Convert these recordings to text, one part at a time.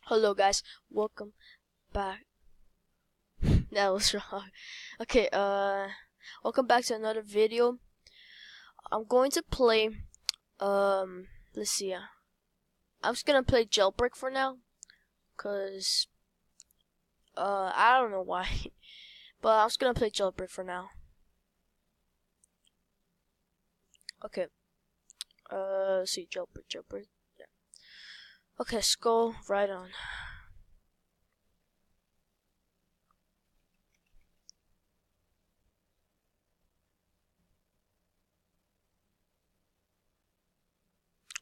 Hello guys, welcome back. That was wrong. Okay, welcome back to another video. I'm going to play, let's see, I'm just gonna play Jailbreak for now, cause, I don't know why, but I'm just gonna play Jailbreak for now. Okay, let's see, Jailbreak, yeah. Okay, let's go right on.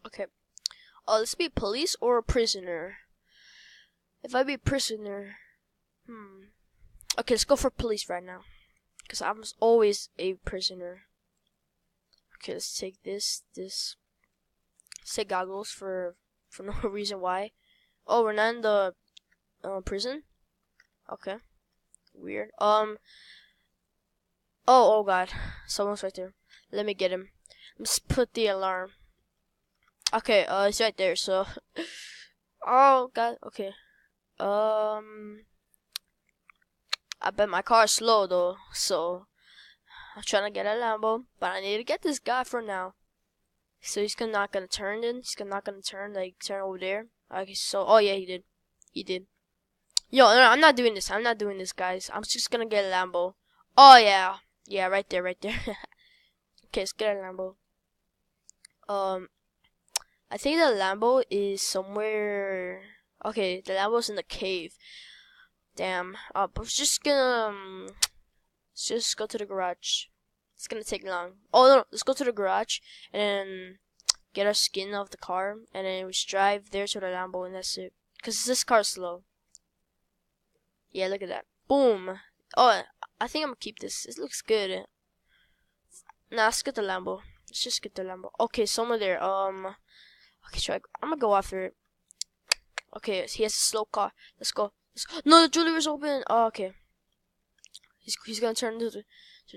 Okay, let's be police or a prisoner. If I be prisoner, okay, let's go for police right now. Because I'm always a prisoner. Okay, let's take this. Let's take goggles for no reason why. Oh, we're not in the prison? Okay. Weird. Oh god. Someone's right there. Let me get him. Let's put the alarm. Okay, it's right there, so. Oh god, okay. I bet my car's slow though, so I'm trying to get a Lambo, but I need to get this guy for now. So he's not gonna turn in. He's not gonna turn over there. Okay, so oh yeah, he did. He did. Yo, no, I'm not doing this. I'm not doing this, guys. I'm just gonna get a Lambo. Oh yeah, yeah, right there, right there. Okay, let's get a Lambo. I think the Lambo is somewhere. Okay, the Lambo's in the cave. Damn. But just gonna let's just go to the garage. It's gonna take long. Oh no, let's go to the garage and then get our skin off the car, and then we just drive there to the Lambo, and that's it. Cause this car's slow. Yeah, look at that. Boom. Oh, I think I'm gonna keep this. It looks good. Nah, let's get the Lambo. Let's just get the Lambo. Okay, somewhere there. Okay, I'm gonna go after it. Okay, he has a slow car. Let's go. No, the jewelry's open. Oh, okay. He's gonna turn to the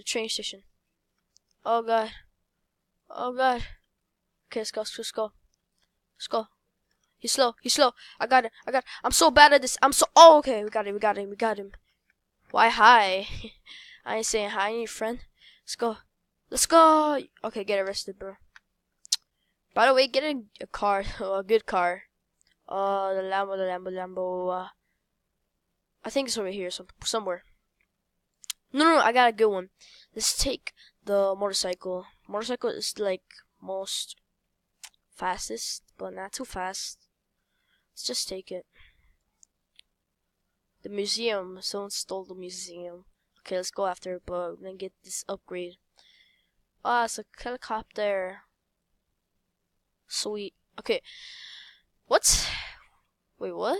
train station. Oh god. Oh god. Okay, let's go. Let's go. Let's go. He's slow. He's slow. I got it. I'm so bad at this. Oh, okay. We got him. Why hi? I ain't saying hi to your friend. Let's go. Let's go. Okay, get arrested, bro. By the way, get a car. A good car. The Lambo. I think it's over here somewhere. No, I got a good one. Let's take the motorcycle. Motorcycle is like most fastest, but not too fast. Let's just take it. The museum. Someone stole the museum. Okay, let's go after it, but then get this upgrade. Ah, it's a helicopter. Sweet. Okay. What? Wait, what?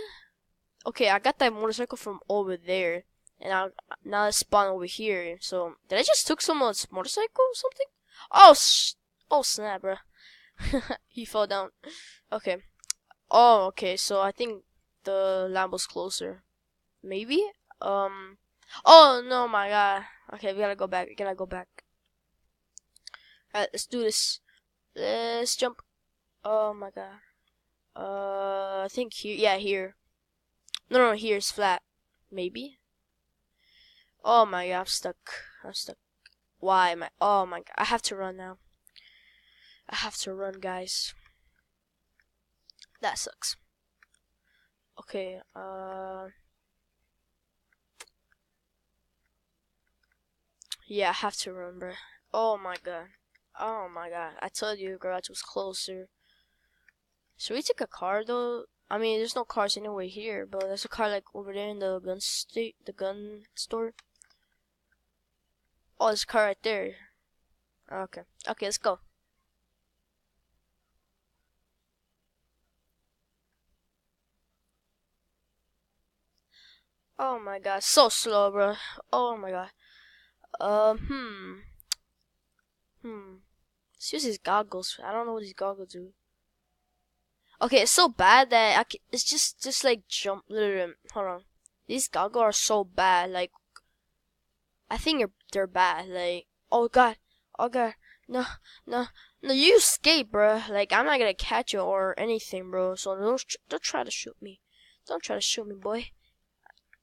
Okay, I got that motorcycle from over there, and now I spawn over here. So did I just took someone's motorcycle or something? Oh snap, bro. He fell down. Okay. Oh, okay. So I think the Lambo's closer. Maybe. Oh no, my god. Okay, we gotta go back. Alright, let's do this. Let's jump. Oh my god. I think here. Yeah, here. No, here's flat. Maybe. Oh my god, I'm stuck. Why am I? Oh my god, I have to run now. I have to run, guys. That sucks. Okay, yeah, I have to run, bro. Oh my god. I told you the garage was closer. Should we take a car though? I mean, there's no cars anywhere here, but there's a car like over there in the gun store. Oh, there's a car right there. Okay, let's go. Oh my god, so slow, bro. Oh my god. Let's use his goggles. I don't know what these goggles do. Okay, it's so bad that it's just like jump. Hold on. These goggles are so bad. Like, I think they're bad. Like, oh god, no, you escape, bro. Like, I'm not gonna catch you or anything, bro. So don't try to shoot me. Don't try to shoot me, boy.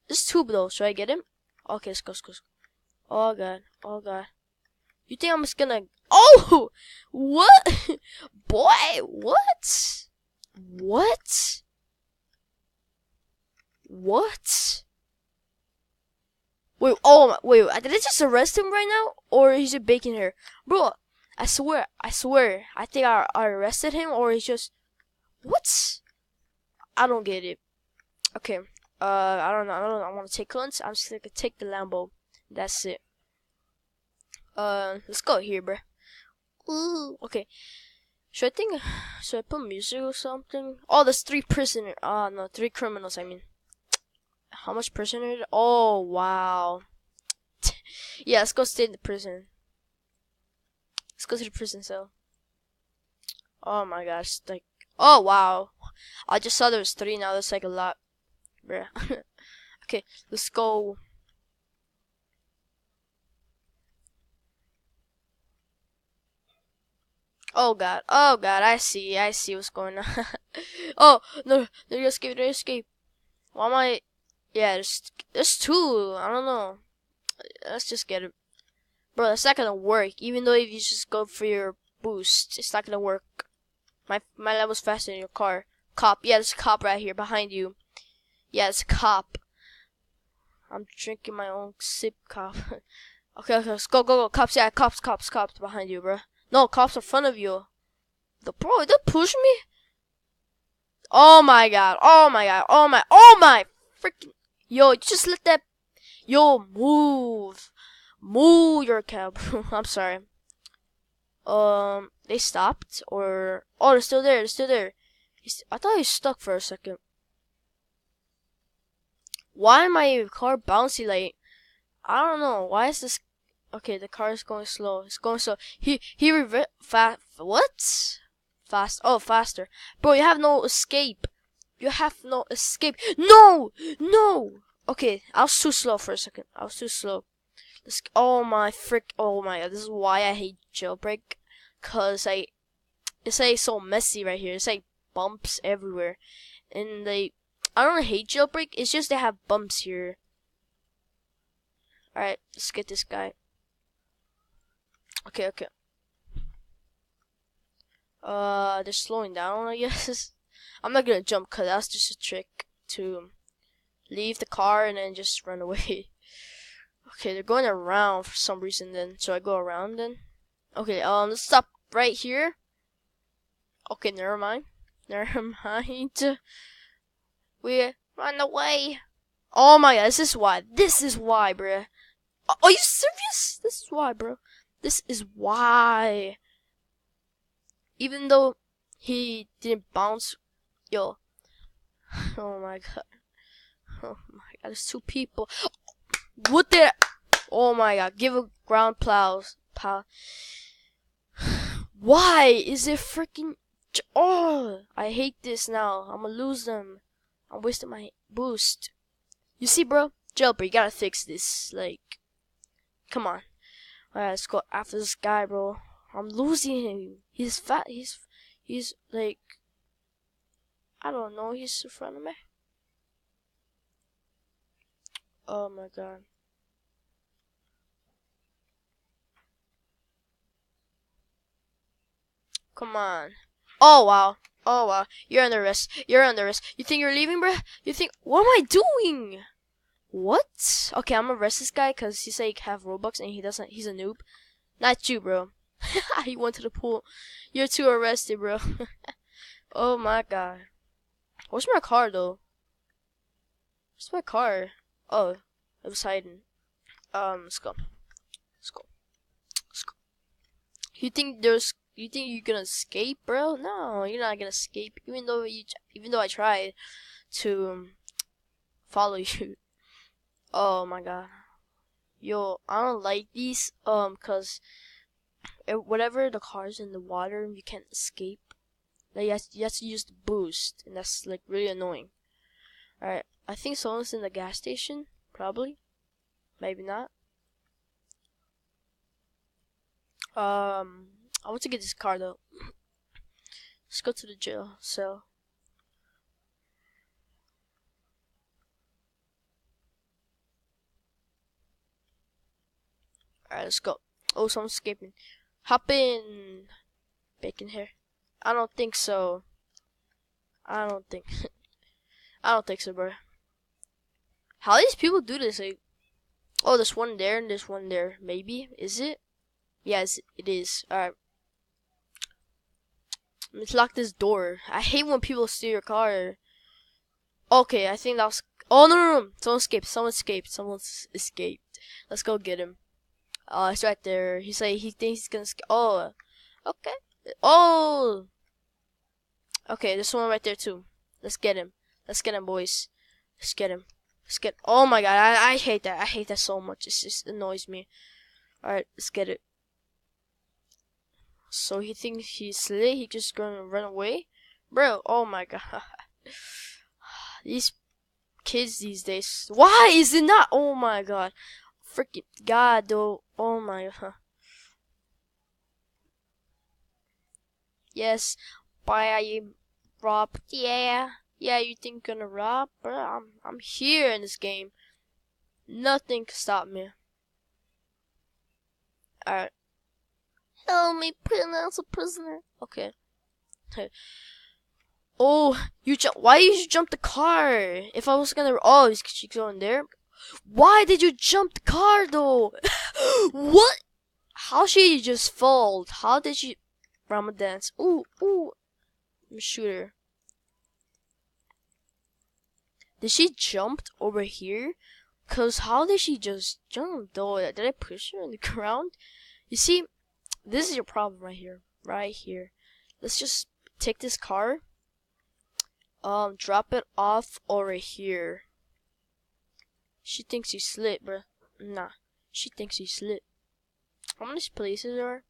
This tube though. Should I get him? Okay, let's go, let's go. Let's go. Oh god. Oh god. You think I'm just gonna? Oh, what, boy? What? What? What? Wait, oh, wait, did I just arrest him right now? Or he's just baking here? Bro, I swear, I think I arrested him, or he's just, what? I don't get it. Okay, I don't know, I want to take guns. I'm just gonna take the Lambo. That's it. Let's go here, bro. Ooh, okay. Should I put music or something? Oh, there's 3 prisoners. No, 3 criminals, I mean. How much prisoners? Oh, wow. Yeah, let's go stay in the prison. Let's go to the prison cell. Oh my gosh, like, oh wow. I just saw there was 3, now there's like a lot. Bruh. Okay, let's go. Oh god, I see what's going on. Oh, no, they escape. Why am I, yeah, there's 2, I don't know. Let's just get it. Bro, that's not gonna work, even though if you just go for your boost, it's not gonna work. My level's faster than your car. Cop, yeah, there's a cop right here behind you. Yeah, it's a cop. I'm drinking my own sip, cop. Okay, let's go. Cops, yeah, cops behind you, bro. No, cops in front of you. Bro, they push me? Oh my god, oh my freaking. Yo, you just let that. Yo, move your cab. I'm sorry. They stopped, or oh, they're still there. I thought he stuck for a second. Why am my car bouncy like? I don't know. Why is this? Okay, the car is going slow. It's going slow. He what? Fast. Oh, faster. Bro, you have no escape. No. Okay, I was too slow for a second. Oh my frick. Oh my god. This is why I hate jailbreak. Cause it's like so messy right here. It's like bumps everywhere, and I don't hate jailbreak. It's just they have bumps here. Alright, let's get this guy. Okay. They're slowing down, I guess. I'm not gonna jump, cause that's just a trick to leave the car and then just run away. Okay, they're going around for some reason then. So I go around then. Okay, let's stop right here. Okay, never mind. We run away. Oh my god, this is why, bruh. Are you serious? This is why, bro. This is why. Even though he didn't bounce, yo. Oh my god. Oh my god, there's 2 people. What the? Oh my god, give a ground plows. Why is it freaking? Oh, I hate this now. I'm gonna lose them. I'm wasting my boost. You see, bro? Jailbreak, you gotta fix this. Like, come on. Alright, let's go after this guy, bro. I'm losing him. He's fat. He's like, I don't know. He's in front of me. Oh my god. Come on. Oh wow. You're under arrest. You think you're leaving, bruh? What am I doing? What? Okay, I'm gonna arrest this guy because he's like half Robux and he doesn't. He's a noob. Not you, bro. He went to the pool. You're too arrested, bro. Oh my god. Where's my car though? Where's my car? Oh, it was hiding. Let's go. You think you're gonna escape, bro? No, you're not gonna escape. Even though I tried to follow you. Oh my god. Yo, I don't like these. Cause whatever the car's in the water, you can't escape. Like you have to use the boost, and that's like really annoying. Alright, I think someone's in the gas station. Probably. Maybe not. I want to get this car though. Let's go to the jail cell. Alright, let's go. Oh, someone's escaping. Hop in. Bacon hair. I don't think so. I don't think. I don't think so, bro. How these people do this? Like, oh, there's one there and there's one there. Maybe. Is it? Yes, it is. Alright. Let's lock this door. I hate when people steal your car. Okay, I think that was... Oh, no. Someone escaped. Someone's escaped. Let's go get him. It's right there. He thinks he's gonna escape. Oh, okay. Oh! Okay, there's someone right there, too. Let's get him. Let's get him, boys. Let's get him. Oh my god, I hate that. I hate that so much. It just annoys me. Alright, let's get it. So he thinks he's slick. He just gonna run away? Bro, oh my god. These kids these days. Why is it not? Oh my god. Freaking god, though. Oh my god. Yes. Why are you robbed? Yeah. Yeah, you think you're gonna rob? Bro, I'm here in this game. Nothing can stop me. Alright. Help me, pronounce a prisoner. Okay. Oh, why did you jump the car? If I was gonna, oh, she's going there. Why did you jump the car though? What? How she just fall? How did she? Ramadans. Ooh. Let me shoot her. Did she jump over here? Cause how did she just jump though? Did I push her on the ground? You see, this is your problem right here. Right here. Let's just take this car. Drop it off over here. She thinks she's slick, bruh. Nah, she thinks she's slick. How many places are?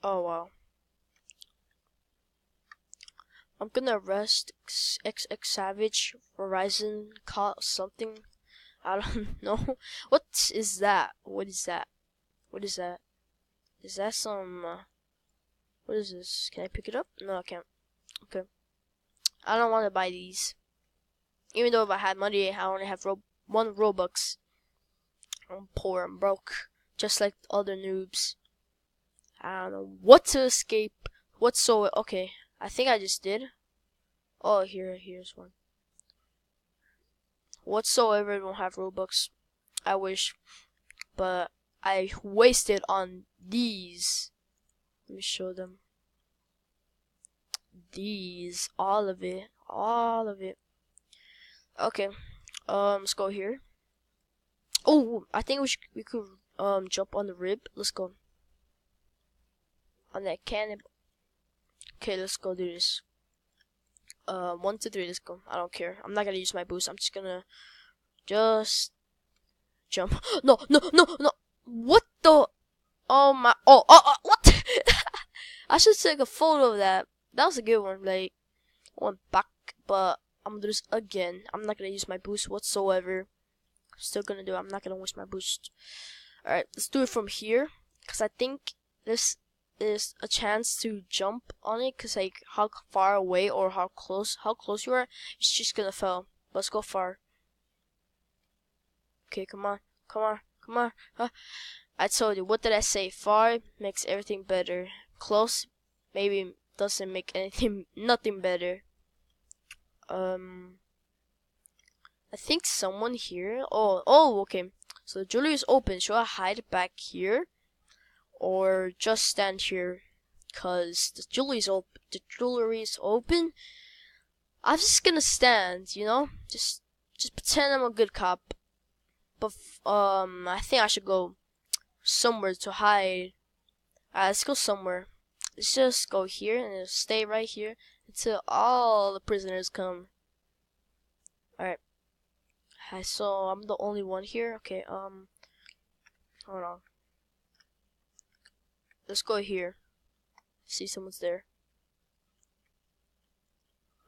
Oh wow. I'm gonna arrest XX Savage Verizon call something. I don't know. What is that? What is that? What is that? Is that some? What is this? Can I pick it up? No, I can't. Okay. I don't want to buy these. Even though if I had money, I only have one Robux. I'm poor. I'm broke, just like other noobs. I don't know what to escape. Okay. I think I just did. Oh, here's one. Whatsoever don't have Robux. I wish. But I wasted on these. Let me show them. These. All of it. Okay. Let's go here. Oh, I think we could jump on the rib. Let's go. On that cannon. Okay, let's go do this. 1, 2, 3, let's go. I don't care. I'm not gonna use my boost. I'm just gonna jump. No. What the? Oh my. Oh, what? I should take a photo of that. That was a good one. Like, I went back, but I'm gonna do this again. I'm not gonna use my boost whatsoever. I'm still gonna do it. I'm not gonna waste my boost. Alright, let's do it from here. Because I think this is a chance to jump on it. Because, like, how far away or how close you are, it's just gonna fail. Let's go far. Okay, come on. I told you. What did I say? Far makes everything better. Close maybe doesn't make nothing better. I think someone here. Oh, okay. So the jewelry is open. Should I hide back here, or just stand here? Cause the jewelry is open. I'm just gonna stand. You know, just pretend I'm a good cop. But I think I should go somewhere to hide. Let's go somewhere. Let's just go here and stay right here until all the prisoners come. Alright. So I'm the only one here. Okay, hold on. Let's go here. See, someone's there.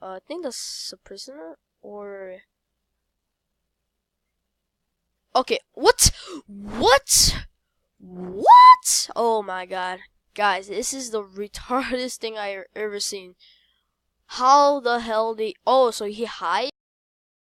I think that's a prisoner, or... Okay, what? Oh my god. Guys, this is the retardedest thing I ever seen. How the hell oh, so he hides?